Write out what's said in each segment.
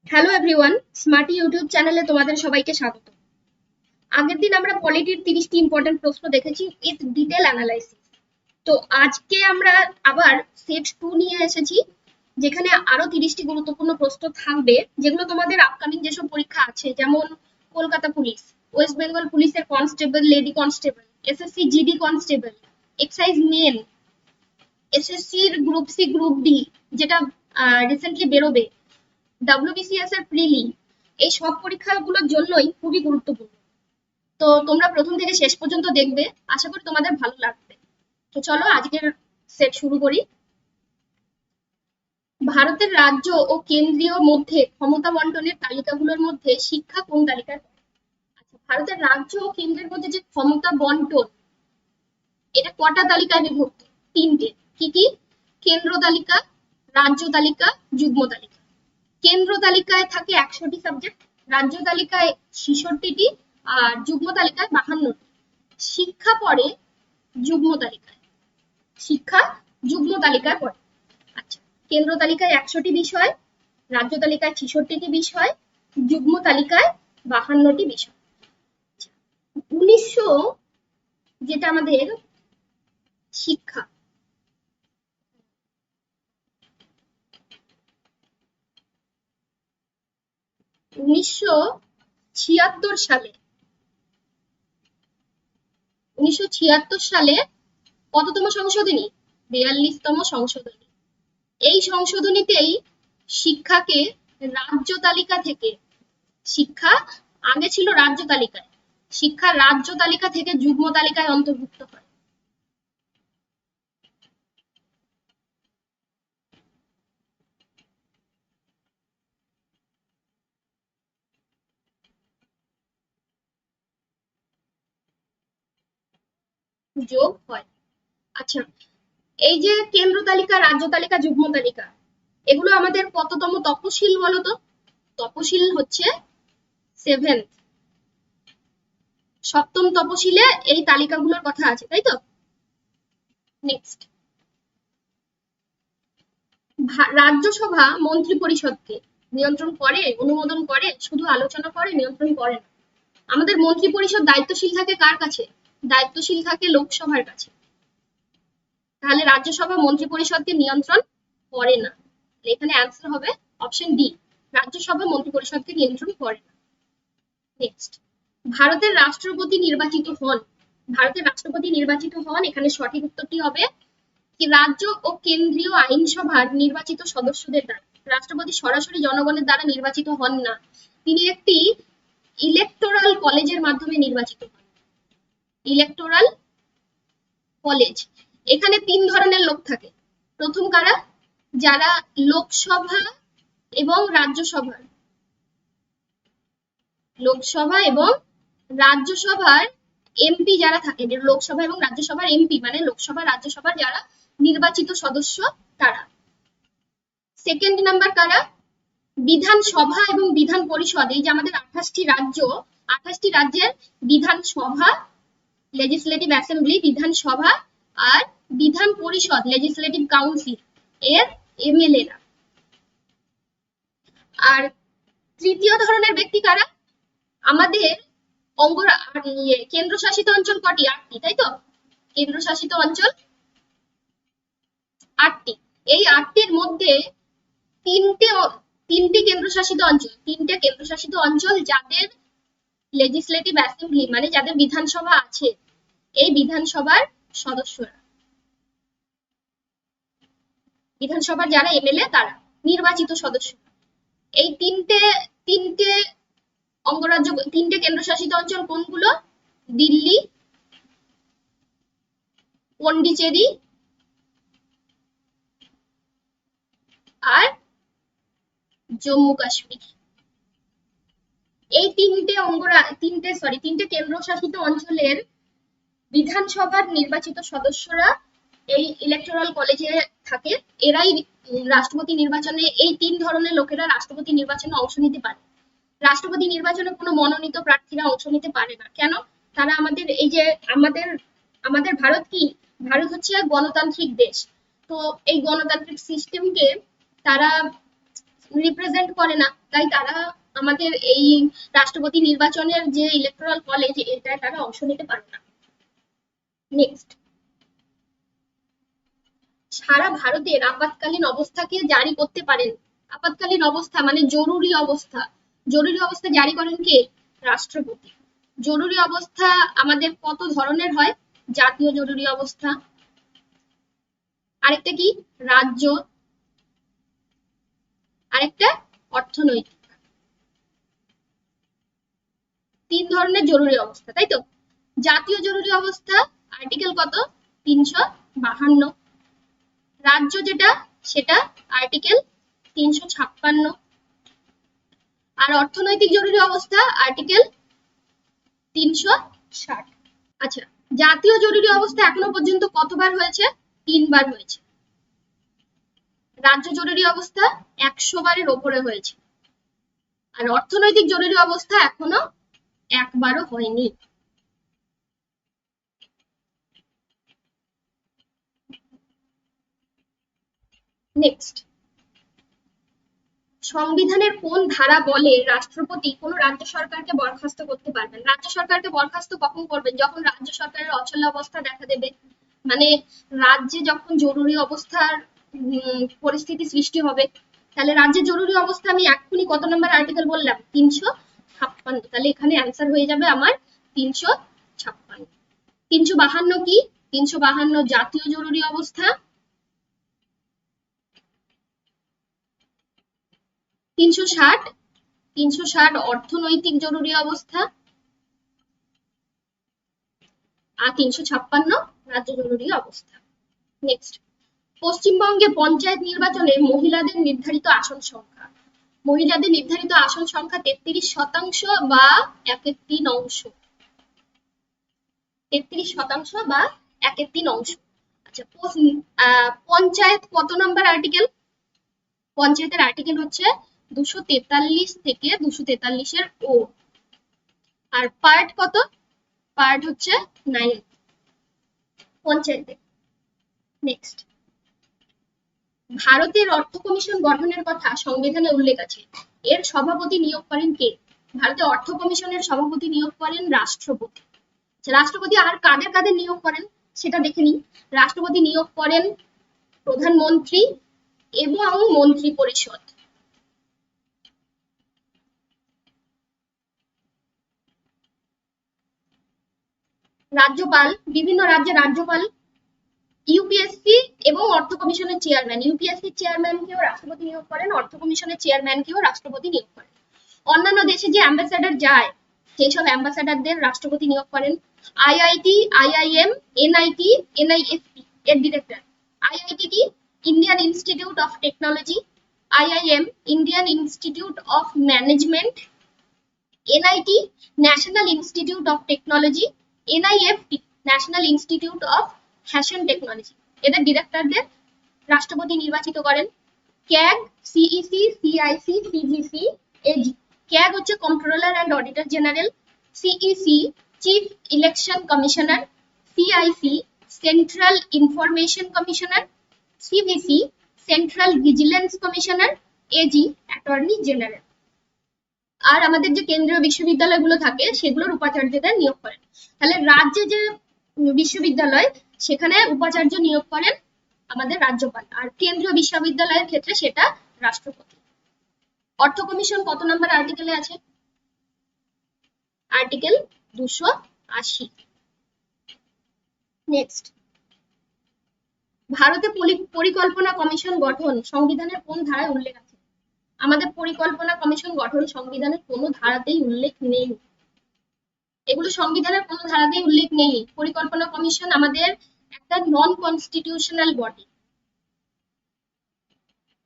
Hello everyone, smarty YouTube চ্যানেলে তোমাদের সবাইকে স্বাগত। আগের দিন আমরা পলিটির 30টি ইম্পর্টেন্ট প্রশ্ন দেখেছি উইথ ডিটেল অ্যানালাইসিস। তো আজকে আমরা আবার সেট 2 নিয়ে এসেছি, যেখানে আরো 30টি গুরুত্বপূর্ণ প্রশ্ন থাকবে, যেগুলো তোমাদের আপকামিং যেসব পরীক্ষা আছে, যেমন কলকাতা পুলিশ, ওয়েস্ট বেঙ্গল পুলিশের constable, lady constable, SSC GD constable, excise men, এসএসসির গ্রুপ সি গ্রুপ ডি যেটা রিসেন্টলি বেরোবে, ডাব্লিউবিসিএস এর প্রিলি, এই সব পরীক্ষাগুলোর জন্যই খুবই গুরুত্বপূর্ণ। তো তোমরা প্রথম থেকে শেষ পর্যন্ত দেখবে, আশা করি তোমাদের ভালো লাগবে। তো চলো আজকের সেট শুরু করি। ভারতের রাজ্য ও কেন্দ্রীয় মধ্যে ক্ষমতা বন্টনের তালিকাগুলোর মধ্যে শিক্ষা কোন তালিকায় পড়ে? আচ্ছা, ভারতের রাজ্য ও কেন্দ্রের মধ্যে যে ক্ষমতা বন্টন, এটা কটা তালিকায় বিভক্ত? তিনটে। কি কি? কেন্দ্র তালিকা, রাজ্য তালিকা, যুগ্ম তালিকা। কেন্দ্র তালিকায় থাকে 100টি সাবজেক্ট, রাজ্য তালিকায় 66টি, আর যুগ্ম তালিকায় 52টি। শিক্ষা পড়ে যুগ্ম তালিকায়, শিক্ষা যুগ্ম তালিকায় পড়ে। আচ্ছা, কেন্দ্র তালিকায় 100টি বিষয়, রাজ্য তালিকায় 66টি বিষয়, যুগ্ম তালিকায় 52টি বিষয়। 1900 যেটা আমাদের শিক্ষা, 1976 সালে, 1976 সালে কততম সংশোধনী? 42তম সংশোধনী। এই সংশোধনীতেই শিক্ষাকে রাজ্য তালিকা থেকে, শিক্ষা আগে ছিল রাজ্য তালিকায়, শিক্ষা রাজ্য তালিকা থেকে যুগ্ম তালিকায় অন্তর্ভুক্ত হয়। যোগ হয়। আচ্ছা, এই যে কেন্দ্র তালিকা, রাজ্য তালিকা, যুগ্ম তালিকা, এগুলো আমাদের কততম তপশিল বলতো? তপশিল হচ্ছে 7th, সপ্তম তপশিলে এই তালিকাগুলোর কথা আছে, তাই তো? নেক্সট, রাজ্যসভা মন্ত্রী পরিষদকে নিয়ন্ত্রণ করে, অনুমোদন করে, শুধু আলোচনা করে, নিয়ন্ত্রণ করে না। আমাদের মন্ত্রী পরিষদ দায়িত্বশীল থাকে কার কাছে? দায়িত্বশীল থাকে লোকসভার কাছে। তাহলে রাজ্যসভা মন্ত্রী পরিষদকে নিয়ন্ত্রণ করে না। এখানে অ্যান্সার হবে অপশন ডি, রাজ্যসভা মন্ত্রী পরিষদকে নিয়ন্ত্রণ করে না। নেক্সট, ভারতের রাষ্ট্রপতি নির্বাচিত হন, ভারতের রাষ্ট্রপতি নির্বাচিত হন, এখানে সঠিক উত্তরটি হবে কি রাজ্য ও কেন্দ্রীয় আইনসভার নির্বাচিত সদস্যদের দ্বারা। রাষ্ট্রপতি সরাসরি জনগণের দ্বারা নির্বাচিত হন না, তিনি একটি ইলেকটোরাল কলেজের মাধ্যমে নির্বাচিত হন। ইলেকটোরাল কলেজ, এখানে 3 ধরনের লোক থাকে। প্রথম কারা? যারা লোকসভা এবং রাজ্যসভার, লোকসভা এবং রাজ্যসভার এমপি যারা থাকে, লোকসভা এবং রাজ্যসভার এমপি মানে লোকসভা রাজ্যসভার যারা নির্বাচিত সদস্য তারা। সেকেন্ড নাম্বার কারা? বিধানসভা এবং বিধান পরিষদ, এই যে আমাদের 28টি রাজ্য, 28টি রাজ্যের বিধানসভা, লেজিসলেটিভ অ্যাসেম্বলি, বিধানসভা, আর বিধান পরিষদ, লেজিসলেটিভ কাউন্সিল এর এমএলএরা। আর তৃতীয় ধরনের ব্যক্তি কারা? আমাদের কেন্দ্রশাসিত অঞ্চল কটি? 8টি, তাই তো? কেন্দ্রশাসিত অঞ্চল 8টি। এই 8টির মধ্যে তিনটে তিনটে কেন্দ্রশাসিত অঞ্চল, তিনটে কেন্দ্রশাসিত অঞ্চল যাদের লেজিসলেটিভ অ্যাসেম্বলি মানে যাদের বিধানসভা আছে, এই বিধানসভার সদস্যরা, বিধানসভার যারা এমএলএ তারা নির্বাচিত সদস্য। এই তিনটে তিনটে অঙ্গরাজ্য, তিনটে কেন্দ্রশাসিত অঞ্চল কোনগুলো? দিল্লি, পন্ডিচেরি আর জম্মু কাশ্মীর। এই তিনটে কেন্দ্রশাসিত অঞ্চলের বিধানসভার নির্বাচিত সদস্যরা এই ইলেকটোরাল কলেজে থাকে। এরাই রাষ্ট্রপতি নির্বাচনে, এই 3 ধরনের লোকেরা রাষ্ট্রপতি নির্বাচনে অংশ নিতে পারে। রাষ্ট্রপতি নির্বাচনে কোনো মনোনীত প্রার্থীরা অংশ নিতে পারে না। কেন? তারা আমাদের এই যে আমাদের আমাদের ভারত কি, ভারত হচ্ছে গণতান্ত্রিক দেশ। তো এই গণতান্ত্রিক সিস্টেমকে তারা রিপ্রেজেন্ট করে না, তাই তারা আমাদের এই রাষ্ট্রপতি নির্বাচনের যে ইলেকটোরাল কলেজ, এটায় তারা অংশ নিতে পারে না। নেক্সট, সারা ভারতের আপাতকালীন অবস্থাকে জারি করতে পারেন। আপাতকালীন অবস্থা মানে জরুরি অবস্থা। জরুরি অবস্থা জারি করেন কে? রাষ্ট্রপতি। জরুরি অবস্থা আমাদের কত ধরনের হয়? জাতীয় জরুরি অবস্থা, আরেকটা কি রাজ্য, আরেকটা অর্থনৈতিক। 3 ধরনের জরুরি অবস্থা, তাই তো? জাতীয় জরুরি অবস্থা আর্টিকেল কত? 352। রাজ্য যেটা, সেটা আর্টিকেল 356। আর অর্থনৈতিক জরুরি অবস্থা আর্টিকেল 360। আচ্ছা, জাতীয় জরুরি অবস্থা এখনো পর্যন্ত কতবার হয়েছে? 3 বার হয়েছে। রাজ্য জরুরি অবস্থা 100 বারের ওপরে হয়েছে। আর অর্থনৈতিক জরুরি অবস্থা এখনো একবারও হয়নি। নেক্সট, সংবিধানের কোন ধারা বলে রাষ্ট্রপতি কোন রাজ্য সরকারকে বরখাস্ত করতে পারবেন? রাজ্য সরকারকে বরখাস্ত কখন করবেন? যখন রাজ্য সরকারের অচলাবস্থা দেখা দেবে, মানে রাজ্যে যখন জরুরি অবস্থার পরিস্থিতি সৃষ্টি হবে, তাহলে রাজ্যে জরুরি অবস্থা আমি এক্ষুনি কত নম্বর আর্টিকেল বললাম? 356। তাহলে এখানে অ্যান্সার হয়ে যাবে আমার 356। 352 কি? 352 জাতীয় জরুরি অবস্থা। 360 অর্থনৈতিক জরুরি অবস্থা। আর 356 রাজ্য জরুরি অবস্থা। নেক্সট, পশ্চিমবঙ্গে পঞ্চায়েত নির্বাচনে মহিলাদের নির্ধারিত আসন সংখ্যা। মহিলাদের নির্ধারিত আসন সংখ্যা 33% বা 1/3। 33% বা 1/3। আচ্ছা, পঞ্চায়েত কত নম্বর আর্টিকেল? পঞ্চায়েতের আর্টিকেল হচ্ছে 243 থেকে 243 ও। আর পার্ট কত? পার্ট হচ্ছে 9 পঞ্চায়েতে। নেক্সট, ভারতের অর্থ কমিশন গঠনের কথা সংবিধানে উল্লেখ আছে, এর সভাপতি নিয়োগ করেন কে? ভারতের অর্থ কমিশনের সভাপতি নিয়োগ করেন রাষ্ট্রপতি। রাষ্ট্রপতি আর কাদের কাদের নিয়োগ করেন সেটা দেখে নিই। রাষ্ট্রপতি নিয়োগ করেন প্রধানমন্ত্রী এবং মন্ত্রী পরিষদ। রাজ্যপাল, বিভিন্ন রাজ্যের রাজ্যপাল, ইউপিএসসি এবং অর্থ কমিশনের চেয়ারম্যান। ইউপিএসসি চেয়ারম্যানকেও রাষ্ট্রপতি নিয়োগ করেন, অর্থ কমিশনের চেয়ারম্যানকেও রাষ্ট্রপতি নিয়োগ করেন। অন্যান্য দেশে যে অ্যাম্বাসাডার যায়, সেই সব অ্যাম্বাসাডারদের রাষ্ট্রপতি নিয়োগ করেন। আইআইটি, আইআইএম, এনআইটি, এনআইএসপি এর ডিরেক্টর। আইআইটি কি? Indian Institute of Technology. IIM Indian Institute of Management. NIT National Institute of Technology. NIFT National Institute of Fashion Technology. এদের ডিরেক্টরদের রাষ্ট্রপতি নির্বাচিত করেন। CAG, CEC, CIC, CVC, AG. CAG হচ্ছে Controller and Auditor General. CEC Chief Election Commissioner. CIC Central Information Commissioner. CVC Central Vigilance Commissioner. AG Attorney General. আর আমাদের যে কেন্দ্রীয় বিশ্ববিদ্যালয়গুলো থাকে, সেগুলোর উপাচার্যদের নিয়োগ করেন। তাহলে রাজ্যে যে বিশ্ববিদ্যালয়, সেখানে উপাচার্য নিয়োগ করেন আমাদের রাজ্যপাল, আর কেন্দ্রীয় বিশ্ববিদ্যালয়ের ক্ষেত্রে সেটা রাষ্ট্রপতি। অর্থ কমিশন কত নম্বর আর্টিকেলে আছে? আর্টিকেল 280। নেক্সট, ভারতে পরিকল্পনা কমিশন গঠন সংবিধানের কোন ধারায় উল্লেখ আছে? আমাদের পরিকল্পনা কমিশন গঠন সংবিধানের কোনো ধারাতেই উল্লেখ নেই। এগুলো সংবিধানের কোনো ধারাতেই উল্লেখ নেই। পরিকল্পনা কমিশন আমাদের একটা নন কনস্টিটিউশনাল বডি।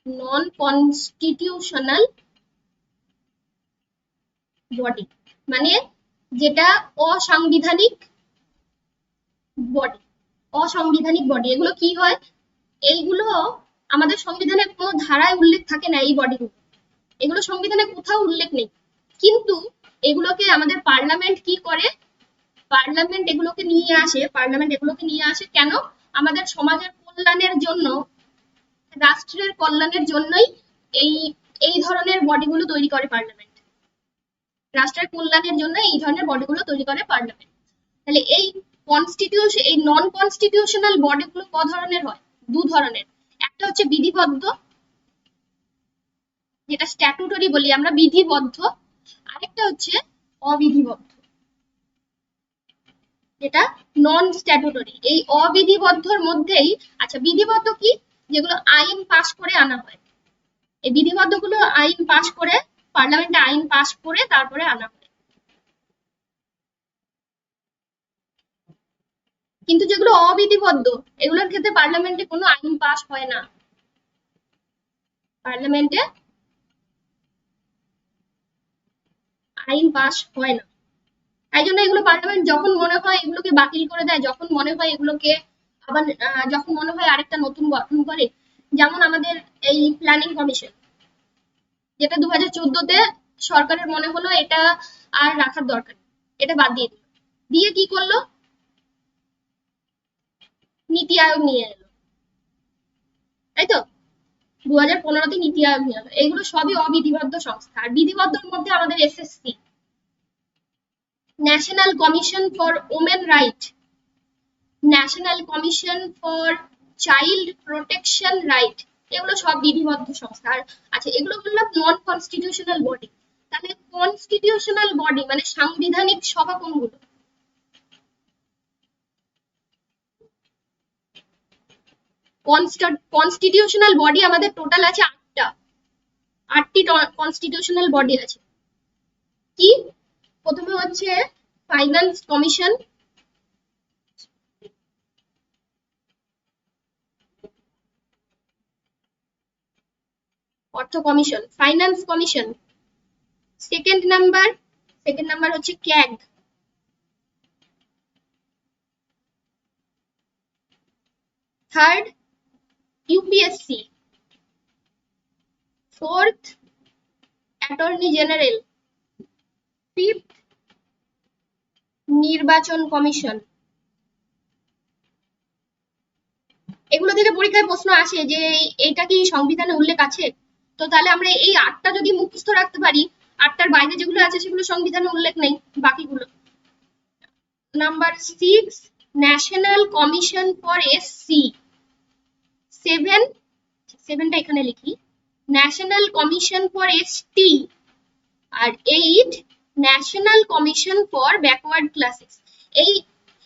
নন কনস্টিটিউশনাল বডি মানে যেটা অসাংবিধানিক বডি। অসাংবিধানিক বডি এগুলো কি হয়? এইগুলো আমাদের সংবিধানের কোনো ধারায় উল্লেখ থাকে না। এই বডিগুলো, এগুলো সংবিধানে কোথাও উল্লেখ নেই, কিন্তু এগুলোকে আমাদের পার্লামেন্ট কি করে? পার্লামেন্ট এগুলোকে নিয়ে আসে। পার্লামেন্ট এগুলোকে নিয়ে আসে কেন? আমাদের সমাজের কল্যাণের জন্য, রাষ্ট্রের কল্যাণের জন্যই এই এই ধরনের বডিগুলো তৈরি করে পার্লামেন্ট, রাষ্ট্রের কল্যাণের জন্য এই ধরনের বডিগুলো তৈরি করে পার্লামেন্ট। তাহলে এই কনস্টিটিউশন, এই নন কনস্টিটিউশনাল বডিগুলো ক ধরনের হয়? দু ধরনের। একটা হচ্ছে বিধিবদ্ধ, যেটা স্ট্যাটুটরি বলি আমরা, বিধিবদ্ধ। আরেকটা হচ্ছে অবিধিবদ্ধ, যেটা নন স্ট্যাটুটরি। এই অবিধিবদ্ধর মধ্যেই, আচ্ছা বিধিবদ্ধ কি? যেগুলো আইন পাস করে আনা হয়। এই বিধিবদ্ধ গুলো আইন পাস করে, পার্লামেন্টে আইন পাস করে তারপরে আনা হয়। কিন্তু যেগুলো অবিধিবদ্ধ, এগুলোর ক্ষেত্রে পার্লামেন্টে কোনো আইন পাস হয় না। পার্লামেন্টে আইন পাস হয় না, তাই জন্য এগুলো পার্লামেন্ট যখন মনে হয় এগুলোকে বাতিল করে দেয়, যখন মনে হয় এগুলোকে আবার যখন মনে হয় আরেকটা নতুন গঠন করে। যেমন আমাদের এই প্ল্যানিং কমিশন, যেটা 2014-তে সরকারের মনে হলো এটা আর রাখার দরকার, এটা বাদ দিয়ে দিল। দিয়ে কি করলো? নীতি আয়োগ নিয়ে এলো, তাই তো? 2015-তে নীতি আয়োগ নিয়ে এলো। এগুলো সবই অবিধিবদ্ধ সংস্থা। আর বিধিবদ্ধর মধ্যে আমাদের SSC, national Commission for women right, national Commission for child protection right, এগুলো সব বিধিবদ্ধ সংস্থা। আর আচ্ছা, এগুলো বললাম নন কনস্টিটিউশনাল বডি। তাহলে কনস্টিটিউশনাল বডি মানে সাংবিধানিক সভা কোনগুলো? কনস্টিটিউশনাল বডি আমাদের টোটাল আছে 8টি কনস্টিটিউশনাল বডি আছে। কি? প্রথমে হচ্ছে ফাইন্যান্স কমিশন, অর্থ commission, finance commission. Second number হচ্ছে CAG, third UPSC, fourth Attorney General, fifth নির্বাচন কমিশন। এগুলো থেকে পরীক্ষায় প্রশ্ন আসে যে এটা কি সংবিধানে উল্লেখ আছে? তো তাহলে আমরা এই 8টা যদি মুখস্থ রাখতে পারি, 8টার বাইরে যেগুলো আছে সেগুলো সংবিধানে উল্লেখ নেই বাকিগুলো। Number 6 National Commission for SC, 7টা এখানে লিখি, ন্যাশনাল কমিশন ফর এসটি, আর 8 National Commission for Backward Classes. এই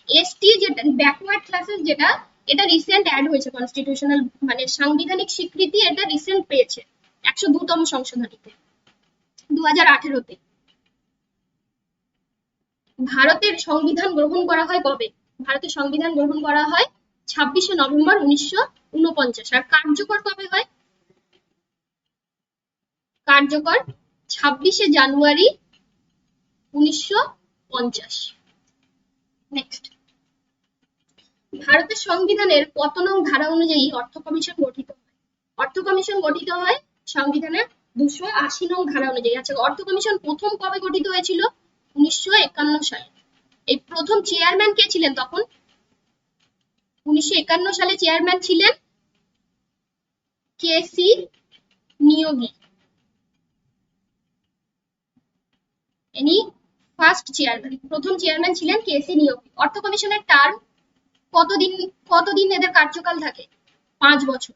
এসটি যেটা ব্যাকওয়ার্ড ক্লাসেস, যেটা এটা রিসেন্ট অ্যাড হয়েছে কনস্টিটিউশনাল, মানে সাংবিধানিক স্বীকৃতি এটা রিসেন্ট পেয়েছে 102তম সংশোধনীতে 2018-তে। ভারতের সংবিধান গ্রহণ করা হয় কবে? ভারতের সংবিধান গ্রহণ করা হয় 26শে নভেম্বর 1949। আর কার্যকর কবে হয়? কার্যকর 26শে জানুয়ারি 1950। নেক্সট, ভারতের সংবিধানের কত নং ধারা অনুযায়ী অর্থ কমিশন গঠিত হয়? অর্থ কমিশন গঠিত হয় সংবিধানের 280 নং ধারা অনুযায়ী। আচ্ছা, অর্থ কমিশন প্রথম কবে গঠিত হয়েছিল? 1951 সালে। এই প্রথম চেয়ারম্যান কে ছিলেন তখন? 1951 সালে চেয়ারম্যান ছিলেন কেসি নিয়োগী। ইনি ফার্স্ট চেয়ারম্যান, প্রথম চেয়ারম্যান ছিলেন কেসি নিয়োগী। অর্থ কমিশনের টার্ম কতদিন এদের কার্যকাল থাকে? 5 বছর।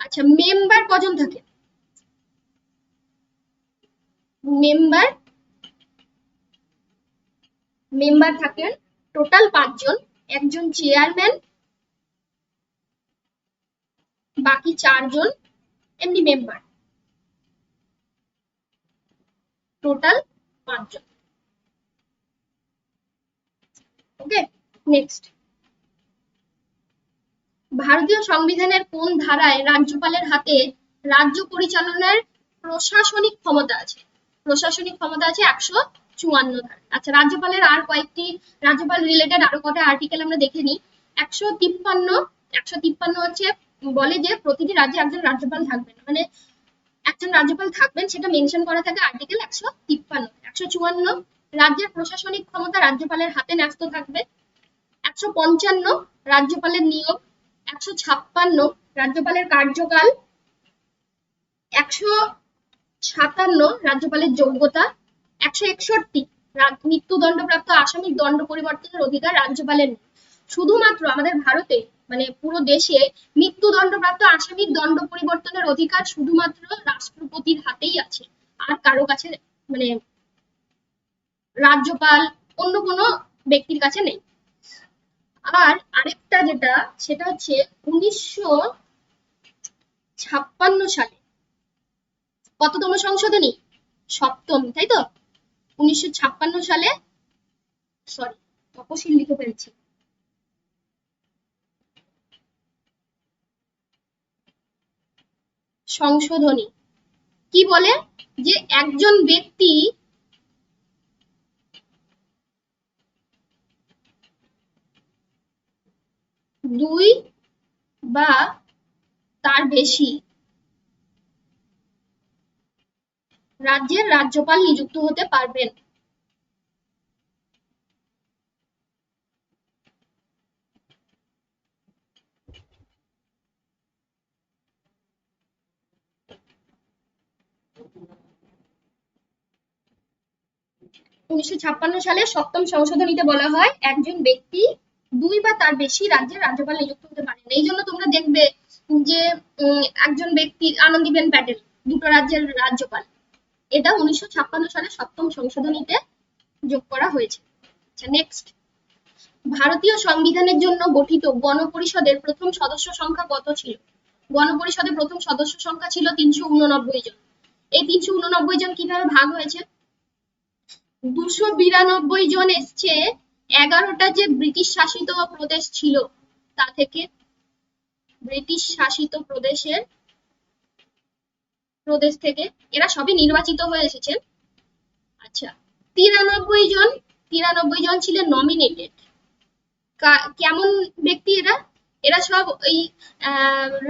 আচ্ছা, মেম্বার কজন থাকে? মেম্বার থাকেন টোটাল 5 জন, একজন চেয়ারম্যান, বাকি 4 জন এমনি মেম্বার, টোটাল 5 জন। ওকে, নেক্সট, ভারতীয় সংবিধানের কোন ধারায় রাজ্যপালের হাতে রাজ্য পরিচালনার প্রশাসনিক ক্ষমতা আছে? প্রশাসনিক ক্ষমতা আছে 154 ধারা। আচ্ছা, রাজ্যপালের আর কয়েকটি রাজ্যপাল রিলেটেড আরো কটা আর্টিকেল আমরা দেখে নিই। 153 হচ্ছে বলে যে প্রতিটি রাজ্যে একজন রাজ্যপাল থাকবেন, মানে একজন রাজ্যপাল থাকবেন, সেটা মেনশন করা থাকে আর্টিকেল 153। 154 রাজ্যের প্রশাসনিক ক্ষমতা রাজ্যপালের হাতে ন্যস্ত থাকবে। 155 রাজ্যপালের নিয়োগ। 156 রাজ্যপালের কার্যকাল। 157 রাজ্যপালের যোগ্যতা, 161 মৃত্যুদণ্ডপ্রাপ্ত আসামির দণ্ড পরিবর্তনের অধিকার রাজ্যপালের নেই। শুধুমাত্র আমাদের ভারতে মানে পুরো দেশে মৃত্যুদণ্ডপ্রাপ্ত আসামির দণ্ড পরিবর্তনের অধিকার শুধুমাত্র রাষ্ট্রপতির হাতেই আছে, আর কারো কাছে মানে রাজ্যপাল অন্য কোনো ব্যক্তির কাছে নেই। আর আরেকটা যেটা সেটা হচ্ছে 1956 সালে কততম সংশোধনী? সপ্তম, তাই তো? 1956 সালে, সরি তপশিল লিখে ফেলছি, সংশোধনী কি বলে যে একজন ব্যক্তি দুই বা তার বেশি রাজ্যের রাজ্যপাল নিযুক্ত হতে পারবেন। উনিশশো সালে সপ্তম সংশোধনীতে বলা হয় একজন ব্যক্তি দুই বা তার বেশি রাজ্যের রাজ্যপাল নিযুক্ত হতে পারেন। এই জন্য তোমরা দেখবে যে একজন ব্যক্তি আনন্দীবেন প্যাটেল দুটো রাজ্যের রাজ্যপাল, এটা 1956 সালে সপ্তম সংশোধনীতে যোগ করা হয়েছে। আচ্ছা, নেক্সট, ভারতীয় সংবিধানের জন্য গঠিত গণপরিষদের প্রথম সদস্য সংখ্যা কত ছিল? গণপরিষদের প্রথম সদস্য সংখ্যা ছিল 389 জন। এই 389 জন কিভাবে ভাগ হয়েছে? 292 জন এসছে 11টা যে ব্রিটিশ শাসিত প্রদেশ ছিল তা থেকে, ব্রিটিশ শাসিত প্রদেশ থেকে এরা সবই নির্বাচিত হয়ে এসেছেন। আচ্ছা, 93 জন ছিলেন নমিনেটেড। কেমন ব্যক্তি এরা? এরা সব ওই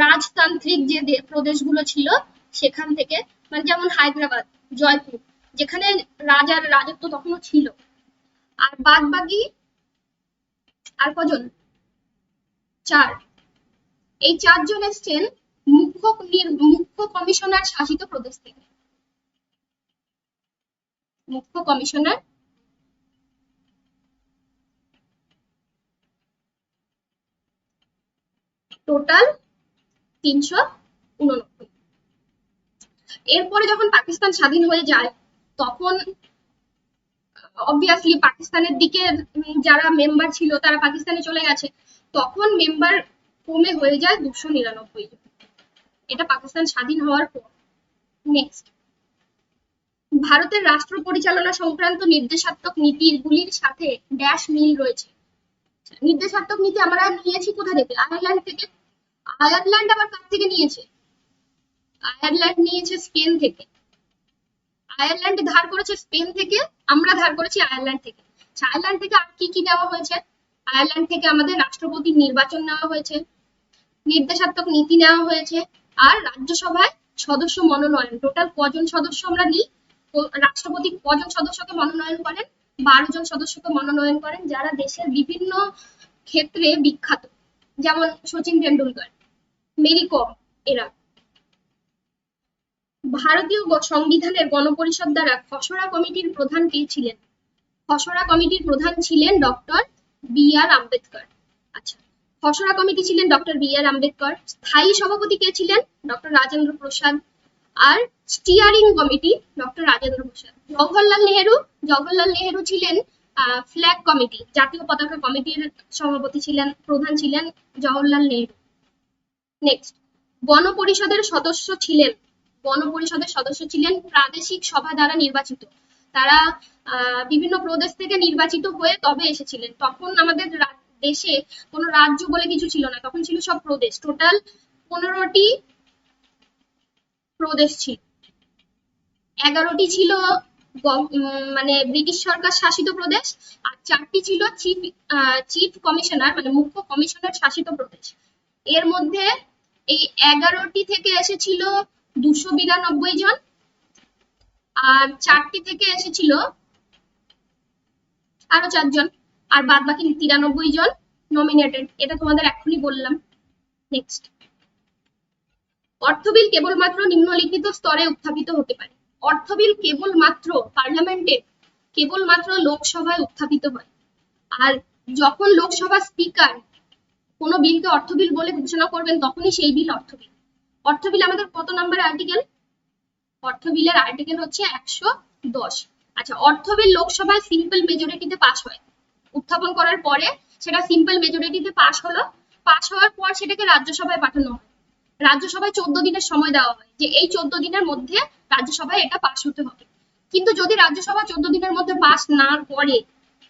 রাজতান্ত্রিক যে প্রদেশগুলো ছিল সেখান থেকে, মানে যেমন হায়দ্রাবাদ, জয়পুর, যেখানে রাজার রাজত্ব তখনও ছিল। আর বাদ বাকি আর কজন? 4। এই 4 জন এসছেন মুখ্য কমিশনার শাসিত প্রদেশ থেকে। মুখ্য কমিশনার টোটাল 389। এরপরে যখন পাকিস্তান স্বাধীন হয়ে যায় তখন অবভিয়াসলি পাকিস্তানের দিকে যারা মেম্বার ছিল তারা পাকিস্তানে চলে গেছে, তখন মেম্বার কমে হয়ে যায় 299 জন। এটা পাকিস্তান স্বাধীন হওয়ার পর। নেক্সট, ভারতের রাষ্ট্র পরিচালনা সংক্রান্ত নির্দেশাত্মক নীতিগুলির সাথে ড্যাশ মিল রয়েছে। নির্দেশাত্মক নীতি আমরা নিয়েছি কোথা থেকে? আয়ারল্যান্ড থেকে। আয়ারল্যান্ড আবার কার থেকে নিয়েছে? আয়ারল্যান্ড নিয়েছে স্পেন থেকে। আয়ারল্যান্ড ধার করেছে স্পেন থেকে, আমরা ধার করেছি আয়ারল্যান্ড থেকে। আয়ারল্যান্ড থেকে আর কি কি নেওয়া হয়েছে? আয়ারল্যান্ড থেকে আমাদের রাষ্ট্রপতির নির্বাচন নেওয়া হয়েছে, নির্দেশাত্মক নীতি নেওয়া হয়েছে, আর রাজ্যসভায় সদস্য মনোনয়ন। টোটাল কজন সদস্য আমরা নিই? রাষ্ট্রপতি কজন সদস্যকে মনোনয়ন করেন? 12 জন সদস্যকে মনোনয়ন করেন যারা দেশের বিভিন্ন ক্ষেত্রে বিখ্যাত, যেমন সচিন তেন্ডুলকর, মেরি কম, এরা। ভারতীয় সংবিধানের গণপরিষদ দ্বারা খসড়া কমিটির প্রধান কে ছিলেন? খসড়া কমিটির প্রধান ছিলেন ডক্টর বি.আর. আম্বেদকর। আচ্ছা, খসড়া কমিটি ছিলেন ডক্টর বি.আর. আম্বেদকর। স্থায়ী সভাপতি কে ছিলেন? ডক্টর রাজেন্দ্র প্রসাদ। আর steering committee doctor Rajendra Prasad. Jawaharlal Nehru ছিলেন ফ্ল্যাগ কমিটি, জাতীয় পতাকা কমিটির সভাপতি ছিলেন, প্রধান ছিলেন জওহরলাল নেহেরু। নেক্সট, গণপরিষদের সদস্য ছিলেন প্রাদেশিক সভা দ্বারা নির্বাচিত। তারা বিভিন্ন প্রদেশ থেকে নির্বাচিত হয়ে তবে এসেছিলেন। তখন আমাদের দেশে কোনো রাজ্য বলে কিছু ছিল না, তখন ছিল সব প্রদেশ। টোটাল 15টি প্রদেশ ছিল। 11টি ছিল মানে ব্রিটিশ সরকার শাসিত প্রদেশ, আর 4টি ছিল চিফ কমিশনার মানে মুখ্য কমিশনার শাসিত প্রদেশ। এর মধ্যে এই 11টি থেকে এসেছিল 292 জন, আর 4টি থেকে এসেছিল আরো 4 জন, আর বাদ বাকি 93 জন নমিনেটেড। এটা তোমাদের এখনই বললাম। নেক্সট, অর্থ বিল কেবলমাত্র নিম্নলিখিত স্তরে উত্থাপিত হতে পারে। অর্থ বিল কেবলমাত্র পার্লামেন্টে, কেবলমাত্র লোকসভায় উত্থাপিত হয়। আর যখন লোকসভা স্পিকার কোনো বিলকে অর্থ বিল বলে ঘোষণা করবেন তখনই সেই বিল অর্থ বিল। অর্থ বিল আমাদের কত নাম্বার আর্টিকেল? অর্থ বিলের আর্টিকেল হচ্ছে 110। আচ্ছা, অর্থ বিল লোকসভায় সিম্পল মেজরিটিতে পাস হয়। উত্থাপন করার পরে সেটা সিম্পল মেজরিটিতে পাস হলো, পাস হওয়ার পর সেটাকে রাজ্যসভায় পাঠানো হয়। রাজ্যসভায় 14 দিনের সময় দেওয়া হয় যে এই 14 দিনের মধ্যে রাজ্যসভায় এটা পাস হতে হবে। কিন্তু যদি রাজ্যসভা 14 দিনের মধ্যে পাস না করে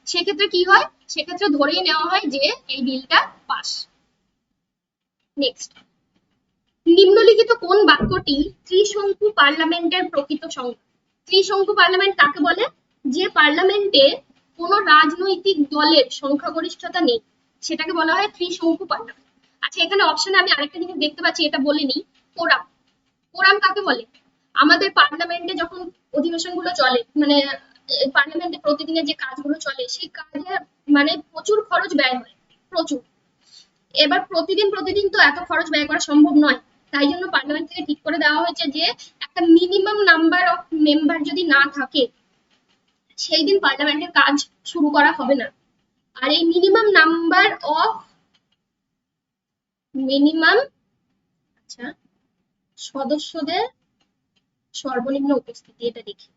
সেক্ষেত্রে কি হয়? সেক্ষেত্রে ধরেই নেওয়া হয় যে এই বিলটা পাস। নেক্সট, নিম্নলিখিত কোন বাক্যটি ত্রিশঙ্কু পার্লামেন্টের প্রকৃত সংজ্ঞা? ত্রিশঙ্কু পার্লামেন্ট কাকে বলে? যে পার্লামেন্টে কোন রাজনৈতিক দলের সংখ্যাগরিষ্ঠতা নেই সেটাকে বলা হয় ত্রিশঙ্কু পার্লামেন্ট। আচ্ছা, এখানে অপশনে আমি আরেকটা জিনিস দেখতে পাচ্ছি, এটা বলিনি। কোরাম, কোরাম কাকে বলে? আমাদের পার্লামেন্টে যখন অধিবেশন গুলো চলে, মানে পার্লামেন্টে প্রতিদিনের যে কাজগুলো চলে সেই কাজে মানে প্রচুর খরচ ব্যয় হয়, প্রচুর। এবার প্রতিদিন প্রতিদিন তো এত খরচ ব্যয় করা সম্ভব নয়, তাই জন্য পার্লামেন্ট থেকে ঠিক করে দেওয়া হয়েছে যে একটা মিনিমাম নাম্বার অফ মেম্বার যদি না থাকে সেই দিন পার্লামেন্টের কাজ শুরু করা হবে না। আর এই মিনিমাম নাম্বার অফ আচ্ছা সদস্যদের সর্বনিম্ন উপস্থিতি, এটা দেখি।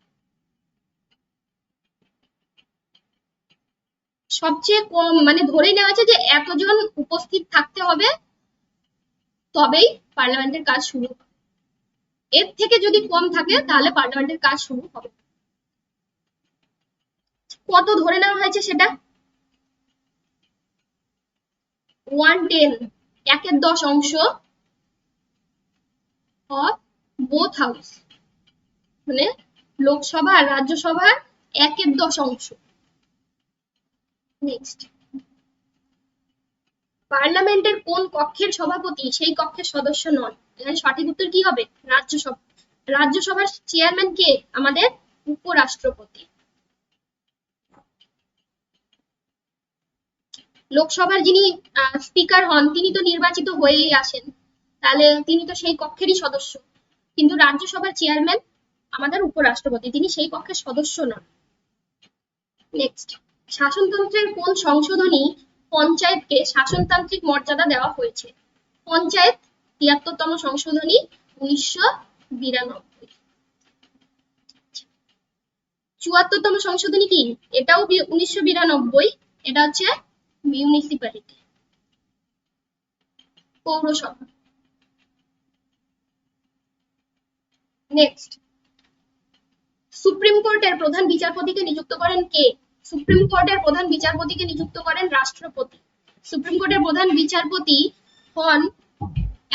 সবচেয়ে কম মানে ধরে নেওয়া হয়েছে যে এতজন উপস্থিত থাকতে হবে তবেই পার্লামেন্টের কাজ শুরু হবে। এর থেকে যদি কম থাকে তাহলে পার্লামেন্টের কাজ শুরু হবে। কত ধরে নেওয়া হয়েছে সেটা? 1/10, 1/10 অংশ অফ বোথ হাউস, মানে লোকসভা আর রাজ্যসভার 1/10 অংশ। নেক্সট, পার্লামেন্টের কোন কক্ষের সভাপতি সেই কক্ষের সদস্য নন? এখানে সঠিক উত্তর কি হবে? রাজ্যসভা। রাজ্যসভার চেয়ারম্যান কে? আমাদের উপরাষ্ট্রপতি। লোকসভার যিনি স্পিকার হন তিনি তো নির্বাচিত হয়েই আসেন, তাহলে তিনি তো সেই কক্ষেরই সদস্য। কিন্তু রাজ্যসভার চেয়ারম্যান আমাদের উপরাষ্ট্রপতি, তিনি সেই কক্ষের সদস্য নন। নেক্সট, শাসনতন্ত্রের কোন সংশোধনী পঞ্চায়েতকে শাসনতান্ত্রিক মর্যাদা দেওয়া হয়েছে? পঞ্চায়েত ৭৩তম সংশোধনী ১৯৯২। ৭৪তম সংশোধনী কি? এটাও ১৯৯২। এটা হচ্ছে মিউনিসিপ্যালিটি, পৌরসভা। নেক্সট, সুপ্রিম কোর্টের প্রধান বিচারপতিকে নিযুক্ত করেন কে? সুপ্রিম কোর্টের প্রধান বিচারপতিকে নিযুক্ত করেন রাষ্ট্রপতি। সুপ্রিম কোর্টের প্রধান বিচারপতি হন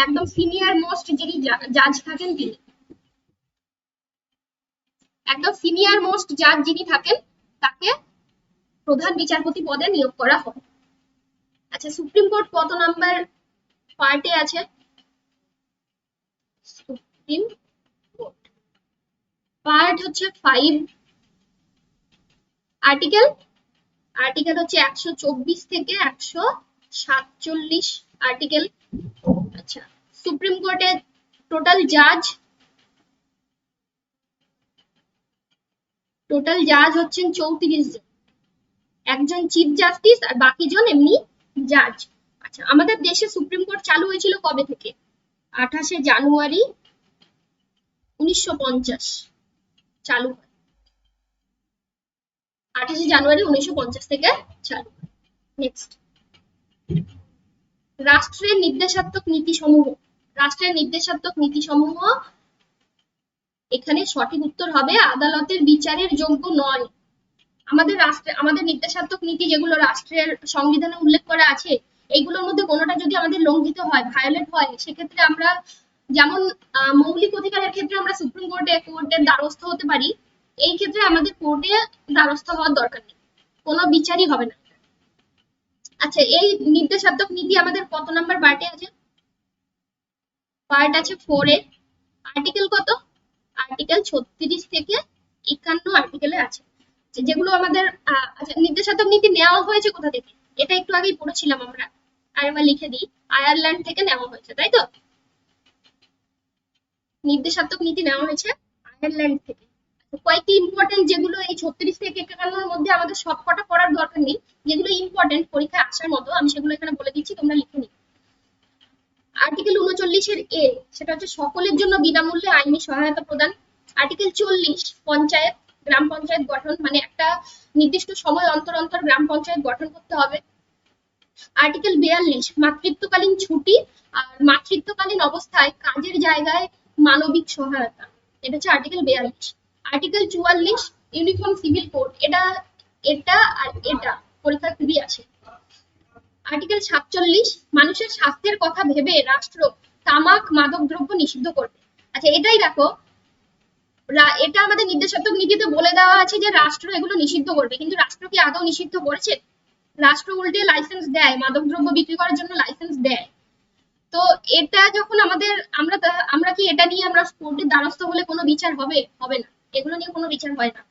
একদম সিনিয়র মোস্ট যিনি জাজ থাকেন তিনি, একদম সিনিয়র মোস্ট জাজ যিনি থাকেন তাকে প্রধান বিচারপতি পদে নিয়োগ করা হয়। আচ্ছা, সুপ্রিম কোর্ট কত নাম্বার পার্টে আছে? সুপ্রিম কোর্ট পার্ট হচ্ছে 5। আর্টিকেল হচ্ছে 124 থেকে 147 আর্টিকেল। আচ্ছা, সুপ্রিম কোর্টে টোটাল জাজ হচ্ছেন 34 জন, একজন চিফ জাস্টিস আর বাকি জন এমনি জাজ। আচ্ছা, আমাদের দেশে সুপ্রিম কোর্ট চালু হয়েছিল কবে থেকে? 28শে জানুয়ারি 1950 চালু হয়। 28শে জানুয়ারি 1950 থেকে চালু। নেক্সট, রাষ্ট্রের নির্দেশাত্মক নীতিসমূহ, এখানে সঠিক উত্তর হবে আদালতের বিচারের যোগ্য নয়। আমাদের নির্দেশাত্মক নীতি যেগুলো রাষ্ট্রের সংবিধানে উল্লেখ করা আছে এইগুলোর মধ্যে কোনোটা যদি আমাদের লঙ্ঘিত হয়, ভায়োলেট হয়, সেক্ষেত্রে আমরা যেমন মৌলিক অধিকারের ক্ষেত্রে আমরা সুপ্রিম কোর্টের দ্বারস্থ হতে পারি, এই ক্ষেত্রে আমাদের কোর্টে দ্বারস্থ হওয়ার দরকার নেই, কোনো বিচারই হবে না। আচ্ছা, এই নির্দেশাত্মক নীতি আমাদের কত নাম্বার পার্টে আছে? পার্ট আছে 4 এ। আর্টিকেল কত? আর্টিকেল 36 থেকে 51 আর্টিকেলে আছে, যেগুলো আমাদের আচ্ছা, নির্দেশাত্মক নীতি নেওয়া হয়েছে কোথা থেকে? এটা একটু আগেই পড়েছিলাম আমরা, আর আমরা লিখে দিই, আয়ারল্যান্ড থেকে নেওয়া হয়েছে, তাই তো? নির্দেশাত্মক নীতি নেওয়া হয়েছে আয়ারল্যান্ড থেকে। কয়েকটি ইম্পর্টেন্ট, যেগুলো এই 36 থেকে 51 মধ্যে আমাদের সবকটা পড়ার দরকার নেই, যেগুলো ইম্পর্টেন্ট পরীক্ষায় আসার মতো আমি সেগুলো এখানে বলে দিচ্ছি, তোমরা লিখে নিও। আর্টিকেল 39 এ, সেটা হচ্ছে সকলের জন্য বিনামূল্যে আইনি সহায়তা প্রদান। আর্টিকেল 40 পঞ্চায়েত, গ্রাম পঞ্চায়েত গঠন, মানে একটা নির্দিষ্ট সময় অন্তর অন্তর গ্রাম পঞ্চায়েত গঠন করতে হবে। আর্টিকেল 42 মাতৃত্বকালীন ছুটি আর মাতৃত্বকালীন অবস্থায় কাজের জায়গায় মানবিক সহায়তা, এটা হচ্ছে article 42। Article 44 uniform civil code, এটা এটা আর এটা পরীক্ষা খুবই আছে। আর্টিকেল 47 মানুষের স্বাস্থ্যের কথা ভেবে রাষ্ট্র তামাক মাদক দ্রব্য নিষিদ্ধ করবে। আচ্ছা, এটাই দেখো, এটা আমাদের নির্দেশাত্মক নীতিতে বলে দেওয়া আছে যে রাষ্ট্র এগুলো নিষিদ্ধ করবে, কিন্তু রাষ্ট্র কি আদৌ নিষিদ্ধ করেছে? রাষ্ট্র উল্টে লাইসেন্স দেয়, মাদক দ্রব্য বিক্রি করার জন্য লাইসেন্স দেয়। তো এটা যখন আমাদের, আমরা কি এটা নিয়ে আমরা কোর্টের দ্বারস্থ হলে কোনো বিচার হবে? হবে না, এগুলো নিয়ে কোনো বিচার হয় না।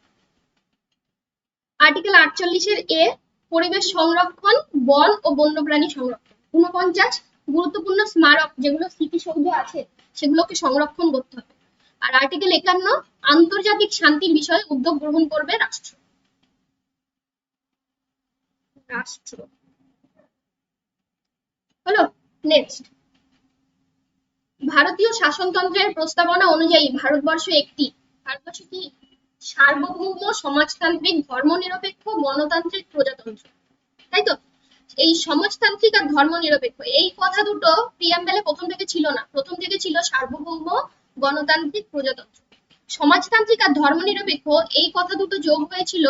আর্টিকেল 48 এ পরিবেশ সংরক্ষণ, বন ও বন্যপ্রাণী সংরক্ষণ। 49 গুরুত্বপূর্ণ স্মারক যেগুলো স্মৃতিসৌধ আছে সেগুলোকে সংরক্ষণ করতে হবে। আর আর্টিকেল 51 আন্তর্জাতিক শান্তির বিষয়ে উদ্যোগ গ্রহণ করবে রাষ্ট্র। হলো। নেক্সট, ভারতীয় শাসনতন্ত্রের প্রস্তাবনা অনুযায়ী ভারতবর্ষ কি সার্বভৌম সমাজতান্ত্রিক ধর্মনিরপেক্ষ গণতান্ত্রিক প্রজাতন্ত্র, তাই তো? এই সমাজতান্ত্রিক আর ধর্মনিরপেক্ষ এই কথা দুটো প্রিয়াম্বেলে প্রথম থেকে ছিল না, প্রথম থেকে ছিল সার্বভৌম গণতান্ত্রিক প্রজাতন্ত্র। সমাজতান্ত্রিক আর ধর্মনিরপেক্ষ এই কথা দুটো যোগ হয়েছিল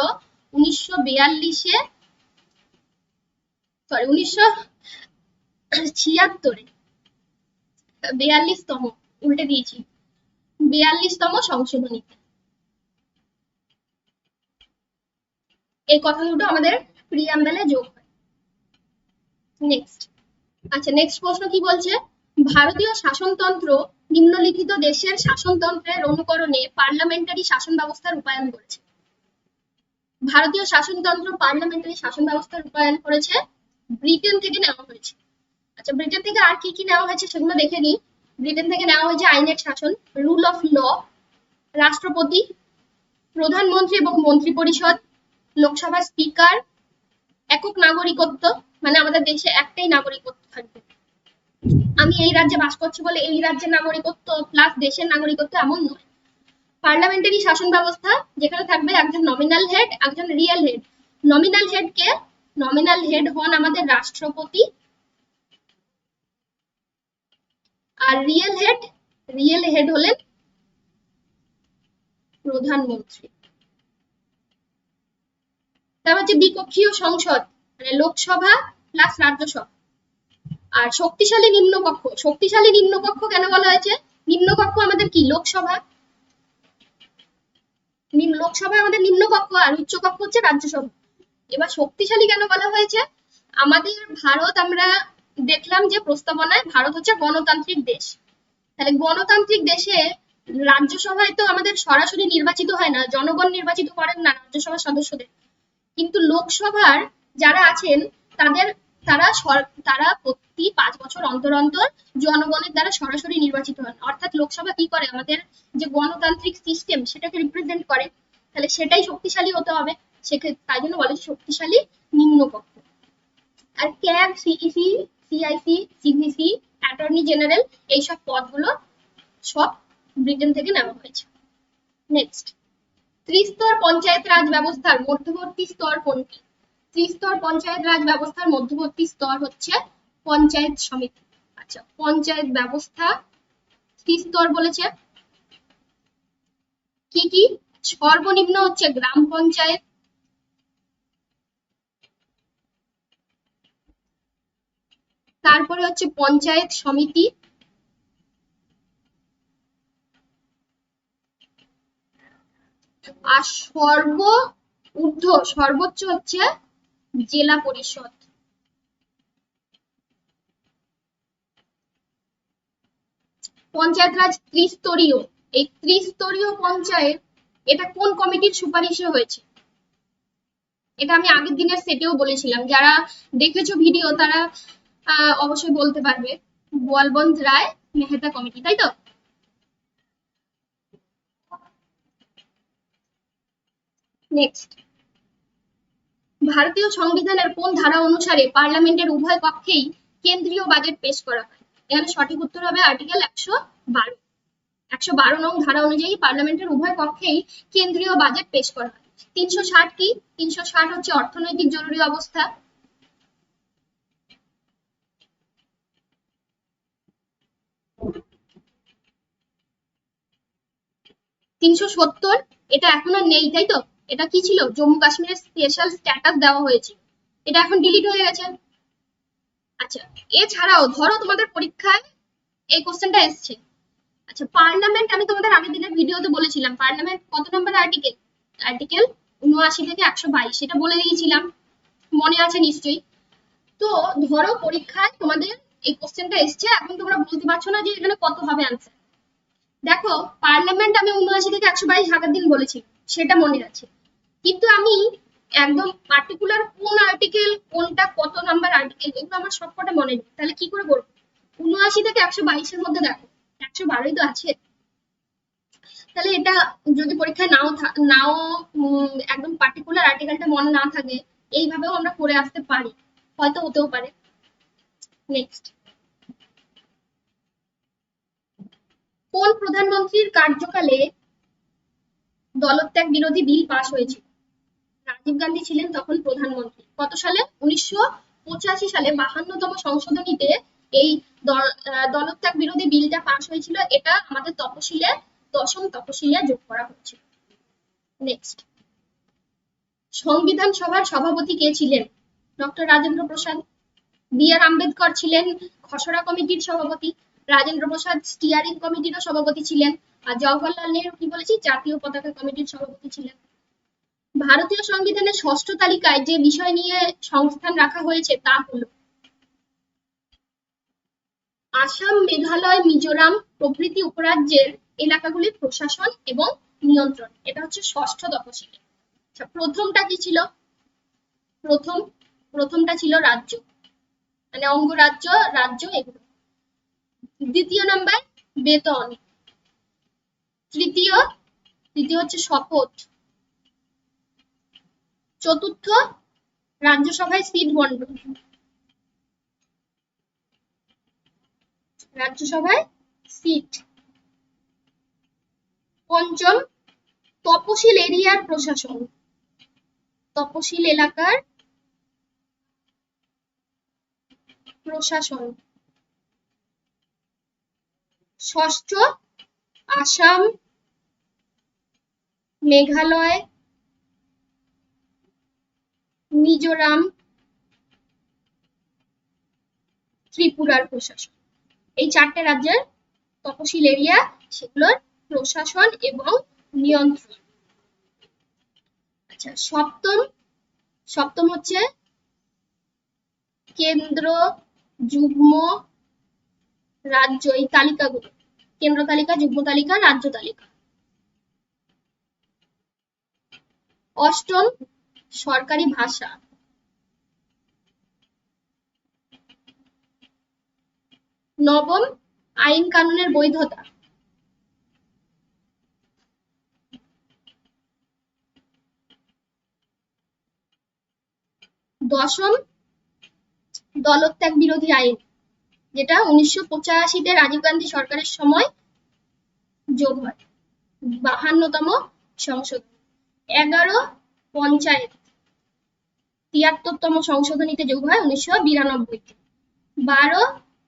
1942-এ, সরি 1976-এ, 42তম, উল্টে দিয়েছি, 42তম সংশোধনীতে এই কথা দুটো আমাদের প্রিয়াম্বেলে যোগ হয়। নেক্সট, আচ্ছা নেক্সট প্রশ্ন কি বলছে, ভারতীয় শাসনতন্ত্র নিম্নলিখিত দেশের শাসনতন্ত্রের অনুকরণে পার্লামেন্টারি শাসন ব্যবস্থা রূপায়ণ করেছে। ভারতীয় শাসনতন্ত্র পার্লামেন্টারি শাসন ব্যবস্থা রূপায়ণ করেছে, ব্রিটেন থেকে নেওয়া হয়েছে। আচ্ছা, ব্রিটেন থেকে আর কি কি নেওয়া হয়েছে সেগুলো দেখে নিই। ব্রিটেন থেকে নেওয়া হয়েছে আইনের শাসন, রুল অফ ল, রাষ্ট্রপতি, প্রধানমন্ত্রী এবং মন্ত্রী পরিষদ, লোকসভা স্পিকার, একক নাগরিকত্ব, মানে আমাদের দেশে একটাই নাগরিকত্ব থাকবে, আমি এই রাজ্যে বাস করছি বলে এই রাজ্যের নাগরিকত্ব প্লাস দেশের নাগরিকত্ব এমন নয়। পার্লামেন্টারি শাসন ব্যবস্থা, যেখানে থাকবে একজন নমিনাল হেড, একজন রিয়েল হেড। নমিনাল হেড কে? নমিনাল হেড হন আমাদের রাষ্ট্রপতি, আর রিয়েল হেড হলেন প্রধানমন্ত্রী। তারপর হচ্ছে দ্বিকক্ষীয় সংসদ, মানে লোকসভা প্লাস রাজ্যসভা। আর শক্তিশালী নিম্নকক্ষ, শক্তিশালী নিম্নকক্ষ কেন বলা হয়েছে? নিম্নকক্ষ আমাদের কি? লোকসভা। লোকসভা আমাদের নিম্নকক্ষ আর উচ্চকক্ষ হচ্ছে রাজ্যসভা। এবার শক্তিশালী কেন বলা হয়েছে? আমাদের ভারত, আমরা দেখলাম যে প্রস্তাবনায় ভারত হচ্ছে গণতান্ত্রিক দেশ, তাহলে গণতান্ত্রিক দেশে রাজ্যসভায় তো আমাদের সরাসরি নির্বাচিত হয় না, জনগণ নির্বাচিত করেন না রাজ্যসভার সদস্যদের, কিন্তু লোকসভার যারা আছেন তারা প্রতি 5 বছর অন্তর অন্তর জনগণের দ্বারা সরাসরি নির্বাচিত হন। অর্থাৎ লোকসভা কি করে? আমাদের যে গণতান্ত্রিক সিস্টেম সেটাকে রিপ্রেজেন্ট করে, তাহলে সেটাই শক্তিশালী হতে হবে, তাই জন্য বলে শক্তিশালী নিম্নকক্ষ। আর CAG, CEC, CIC, CVC, Attorney General, এইসব পদগুলো সব ব্রিটেন থেকে নেওয়া হয়েছে। নেক্সট, ত্রিস্তর পঞ্চায়েত রাজ ব্যবস্থার মধ্যবর্তী স্তর কোনটি? ত্রিস্তর পঞ্চায়েত রাজ ব্যবস্থার মধ্যবর্তী স্তর হচ্ছে পঞ্চায়েত সমিতি। আচ্ছা, পঞ্চায়েত ব্যবস্থা ত্রিস্তর বলেছে, কি কি? সর্বনিম্ন হচ্ছে গ্রাম পঞ্চায়েত, তারপরে হচ্ছে পঞ্চায়েত সমিতি, আর সর্বোচ্চ হচ্ছে জেলা পরিষদ। পঞ্চায়েত রাজ ত্রিস্তরীয়, এই ত্রিস্তরীয় পঞ্চায়েত এটা কোন কমিটির সুপারিশে হয়েছে? এটা আমি আগের দিনের সেটেও বলেছিলাম, যারা দেখেছো ভিডিও তারা অবশ্যই বলতে পারবে। বলবন্ত রায় মেহতা কমিটি, তাই তো? নেক্সট, ভারতীয় সংবিধানের কোন ধারা অনুসারে পার্লামেন্টের উভয় কক্ষেই কেন্দ্রীয় বাজেট পেশ করা হয়? এখানে সঠিক উত্তর হবে আর্টিকেল 112। 112 নং ধারা অনুযায়ী পার্লামেন্টের উভয় কক্ষেই কেন্দ্রীয় বাজেট পেশ করা হয়। 360 কি? 360 হচ্ছে অর্থনৈতিক জরুরি অবস্থা। 370 এটা এখন আর নেই, তাই তো? এটা কি ছিল? জম্মু কাশ্মীরের স্পেশাল স্ট্যাটাস দেওয়া হয়েছিল, এটা এখন ডিলিট হয়ে গেছে। আচ্ছা, এছাড়াও ধরো তোমাদের পরীক্ষায় এই কোশ্চেনটা এসছে, আচ্ছা পার্লামেন্ট, আমি তোমাদের আগের দিনের ভিডিওতে বলেছিলাম পার্লামেন্ট কত নম্বর আর্টিকেল? আর্টিকেল 79 থেকে 122, সেটা বলে দিয়েছিলাম, মনে আছে নিশ্চয়ই। তো ধরো পরীক্ষায় তোমাদের এই কোশ্চেনটা এসছে, এখন তোমরা বলতে পারছো না যে এখানে কত হবে আনসার। দেখো পার্লামেন্ট আমি 79 থেকে 122 আগের দিন বলেছি, সেটা মনে আছে, কিন্তু আমি একদম পার্টিকুলার কোন আর্টিকেল, কোনটা কত নাম্বার আর্টিকেল, এগুলো আমার সবকটা মনে নেই, তাহলে কি করে করবো? 79 থেকে 122 এর মধ্যে দেখো 112ই তো আছে, তাহলে এটা যদি পরীক্ষায় নাও একদম পার্টিকুলার আর্টিকেলটা মনে না থাকে, এইভাবেও আমরা করে আসতে পারি, হয়তো হতেও পারে। নেক্সট, কোন প্রধানমন্ত্রীর কার্যকালে দলত্যাগ বিরোধী বিল পাশ হয়েছিল? রাজীব গান্ধী ছিলেন তখন প্রধানমন্ত্রী। কত সালে? 1985 সালে 52তম সংশোধনীতে এই দলত্যাগ বিরোধী বিলটা পাশ হয়েছিল, এটা আমাদের তপশিলে 10ম তপশিলে যোগ করা হয়েছিল। নেক্সট, সংবিধান সভার সভাপতি কে ছিলেন? ডক্টর রাজেন্দ্র প্রসাদ। বি আর আম্বেদকর ছিলেন খসড়া কমিটির সভাপতি, রাজেন্দ্র প্রসাদ স্টিয়ারিং কমিটিরও সভাপতি ছিলেন, আর জওহরলাল নেহরু কি বলেছি, জাতীয় পতাকা কমিটির সভাপতি ছিলেন। ভারতীয় সংবিধানের 6ষ্ঠ তালিকায় যে বিষয় নিয়ে সংস্থান রাখা হয়েছে তা হলো আসাম, মেঘালয়, মিজোরাম প্রভৃতি উপরাজ্যের এলাকাগুলির প্রশাসন এবং নিয়ন্ত্রণ। এটা হচ্ছে 6ষ্ঠ তপশিলি। আচ্ছা, প্রথমটা কি ছিল? প্রথমটা ছিল রাজ্য, মানে অঙ্গরাজ্য, রাজ্য এগুলো। দ্বিতীয় নাম্বার বেতন। তৃতীয় হচ্ছে শপথ। চতুর্থ রাজ্যসভায় সিট বন্টন, রাজ্যসভায় সিট। পঞ্চম তপশিল এরিয়ার প্রশাসন, তপশিল এলাকার প্রশাসন। ষষ্ঠ আসাম, মেঘালয়, মিজোরাম, ত্রিপুরার প্রশাসন। এই 4টে রাজ্যের তপশিল এরিয়া, সেগুলোর প্রশাসন এবং নিয়ন্ত্রণ। আচ্ছা, সপ্তম হচ্ছে কেন্দ্র, যুগ্ম, রাজ্য, এই তালিকাগুলো, কেন্দ্র তালিকা, যুগ্ম তালিকা, রাজ্য তালিকা। অষ্টম সরকারি ভাষা। নবম আইন কানুনের বৈধতা। দশম দলত্যাগ বিরোধী আইন, যেটা 1985-তে রাজীব গান্ধী সরকারের সময় যোগ হয়, 52তম সংশোধনী। 11 পঞ্চায়েত, 73তম সংশোধনীতে যোগ হয় 1992-তে। 12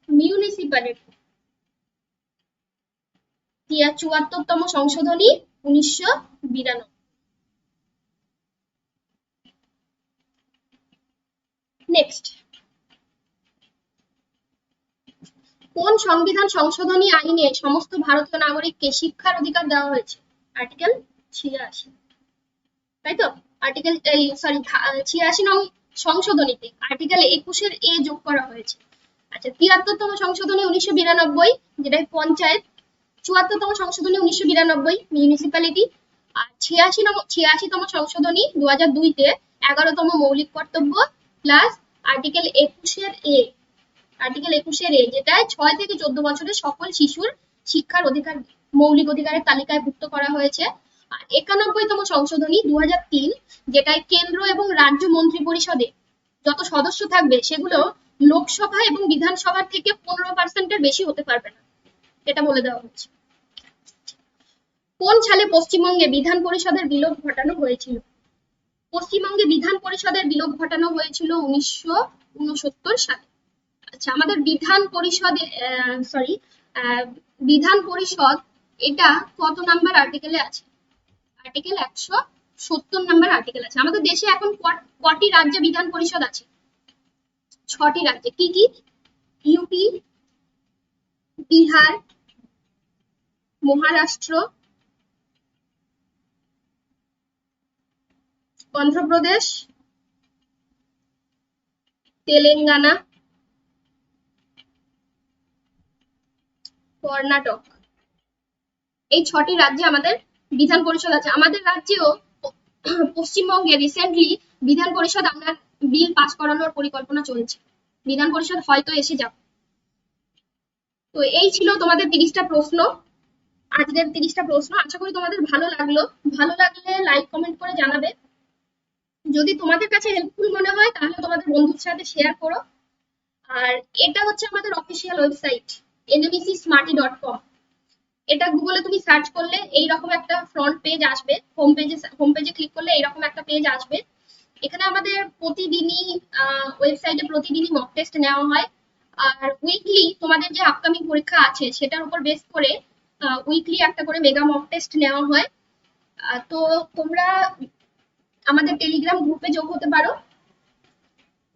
মিউনিসিপ্যালিটি, 74তম সংশোধনী 1992। নেক্সট, কোন সংবিধান সংশোধনী আইনে সমস্ত ভারতীয় নাগরিককে শিক্ষার অধিকার দেওয়া হয়েছে? আর্টিকেল 86, তাই তো? আর্টিকেল 86 নং সংশোধনীতে আর্টিকেল 21-এর এ যোগ করা হয়েছে। আচ্ছা, 73তম সংশোধনী 1992, যেটা পঞ্চায়েত। 74তম সংশোধনী 1992 মিউনিসিপ্যালিটি। আর 86তম সংশোধনী 2002-তে 11তম মৌলিক কর্তব্য প্লাস আর্টিকেল 21-এর এ, আর্টিকেল 21-এর এ, যেটা 6 থেকে 14 বছরের সকল শিশুর শিক্ষার অধিকার মৌলিক অধিকারের তালিকায় ভুক্ত করা হয়েছে। আর 91তম সংশোধনী 2003, যেটায় কেন্দ্র এবং রাজ্য মন্ত্রী পরিষদে যত সদস্য থাকবে সেগুলো লোকসভা এবং বিধানসভার থেকে 15%-এর বেশি হতে পারবে না, এটা বলে দেওয়া হচ্ছে। কোন সালে পশ্চিমবঙ্গে বিধান পরিষদের বিলোপ ঘটানো হয়েছিল? পশ্চিমবঙ্গে বিধান পরিষদের বিলোপ ঘটানো হয়েছিল 1969 সালে। আচ্ছা, আমাদের বিধান পরিষদে বিধান পরিষদ এটা কত নাম্বার আর্টিকেলে আছে? আর্টিকেল 170 নাম্বার আর্টিকেল আছে। আমাদের দেশে এখন কটি রাজ্যে বিধান পরিষদ আছে? 6টি রাজ্যে। কি কি? ইউপি, বিহার, মহারাষ্ট্র, অন্ধ্রপ্রদেশ, তেলেঙ্গানা, কর্ণাটক। এই 6টি রাজ্যে আমাদের বিধান পরিষদ আছে। আমাদের রাজ্যেও পশ্চিমবঙ্গে রিসেন্টলি বিধান পরিষদ আমরা বিল পাস করানোর পরিকল্পনা চলছে। বিধান পরিষদ হয়তো এসে যাবে। তো এই ছিল তোমাদের 30টা প্রশ্ন, আজকের 30টা প্রশ্ন। আশা করি তোমাদের ভালো লাগলো। ভালো লাগলে লাইক কমেন্ট করে জানাবে। যদি তোমাদের কাছে হেল্পফুল মনে হয় তাহলে তোমাদের বন্ধুদের সাথে শেয়ার করো। আর এটা হচ্ছে আমাদের অফিসিয়াল ওয়েবসাইট nbcsmarty.com। এটা গুগলে তুমি সার্চ করলে এইরকম একটা ফ্রন্ট পেজ আসবে, হোম পেজে ক্লিক করলে এইরকম একটা পেজ আসবে। এখানে আমাদের প্রতিদিনই ওয়েবসাইটে প্রতিদিনই মক টেস্ট নেওয়া হয়। আর উইকলি তোমাদের যে আপকামিং পরীক্ষা আছে সেটার উপর বেস করে উইকলি একটা করে মেগা মক টেস্ট নেওয়া হয়। তো তোমরা আমাদের টেলিগ্রাম গ্রুপে যোগ হতে পারো।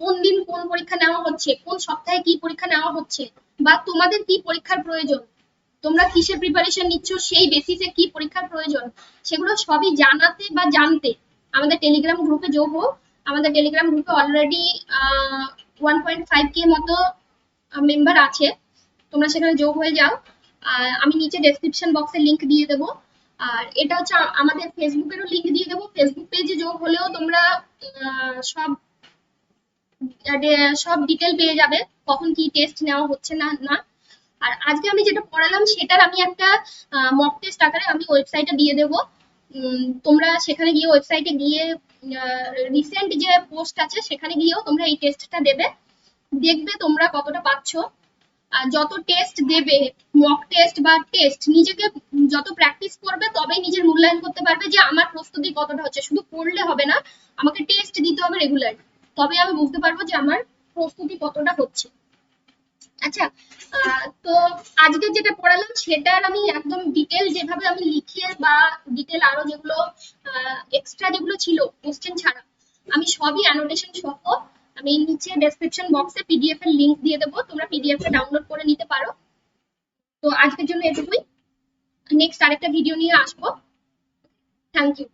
কোন দিন কোন পরীক্ষা নেওয়া হচ্ছে, কোন সপ্তাহে কি পরীক্ষা নেওয়া হচ্ছে, বা তোমাদের কি পরীক্ষার প্রয়োজন, তোমরা কিসের প্রিপারেশন নিচ্ছ, সেই বেসিসে কি পরীক্ষার প্রয়োজন, সেগুলো সবই জানাতে বা জানতে আমাদের টেলিগ্রাম গ্রুপে যোগ হও। আমাদের টেলিগ্রাম গ্রুপে অলরেডি 1.5K মতো মেম্বার আছে, তোমরা সেখানে যোগ হয়ে যাও। আমি নিচে ডেসক্রিপশন বক্সে লিংক দিয়ে দেবো। আর এটা হচ্ছে আমাদের ফেসবুকেরও লিংক দিয়ে দেবো। ফেসবুক পেজে যোগ হলেও তোমরা সব ডিটেল পেয়ে যাবে, কখন কি টেস্ট নেওয়া হচ্ছে না না। আর আজকে আমি যেটা পড়ালাম সেটার আমি একটা মক টেস্ট আকারে আমি ওয়েবসাইটে দিয়ে দেবো। তোমরা সেখানে গিয়ে ওয়েবসাইটে গিয়ে রিসেন্ট যে পোস্ট আছে সেখানে গিয়েও তোমরা এই টেস্টটা দেবে, দেখবে তোমরা কতটা পাচ্ছ। আর যত টেস্ট দেবে, মক টেস্ট বা টেস্ট, নিজেকে যত প্র্যাকটিস করবে তবেই নিজের মূল্যায়ন করতে পারবে যে আমার প্রস্তুতি কতটা হচ্ছে। শুধু পড়লে হবে না, আমাকে টেস্ট দিতে হবে রেগুলার, তবে আমি বুঝতে পারবো যে আমার প্রস্তুতি কতটা হচ্ছে। আচ্ছা, তো আজকে যেটা পড়ালাম সেটার আমি একদম ডিটেল যেভাবে আমি লিখে বা ডিটেল আরো যেগুলো এক্সট্রা যেগুলো ছিল কোশ্চেন ছাড়া, আমি সবই অ্যানোটেশন সহ আমি নিচে ডেসক্রিপশন বক্সে পিডিএফ এর লিংক দিয়ে দেবো, তোমরা পিডিএফ টা ডাউনলোড করে নিতে পারো। তো আজকের জন্য এটুকুই, নেক্সট আরেকটা ভিডিও নিয়ে আসবো। Thank you.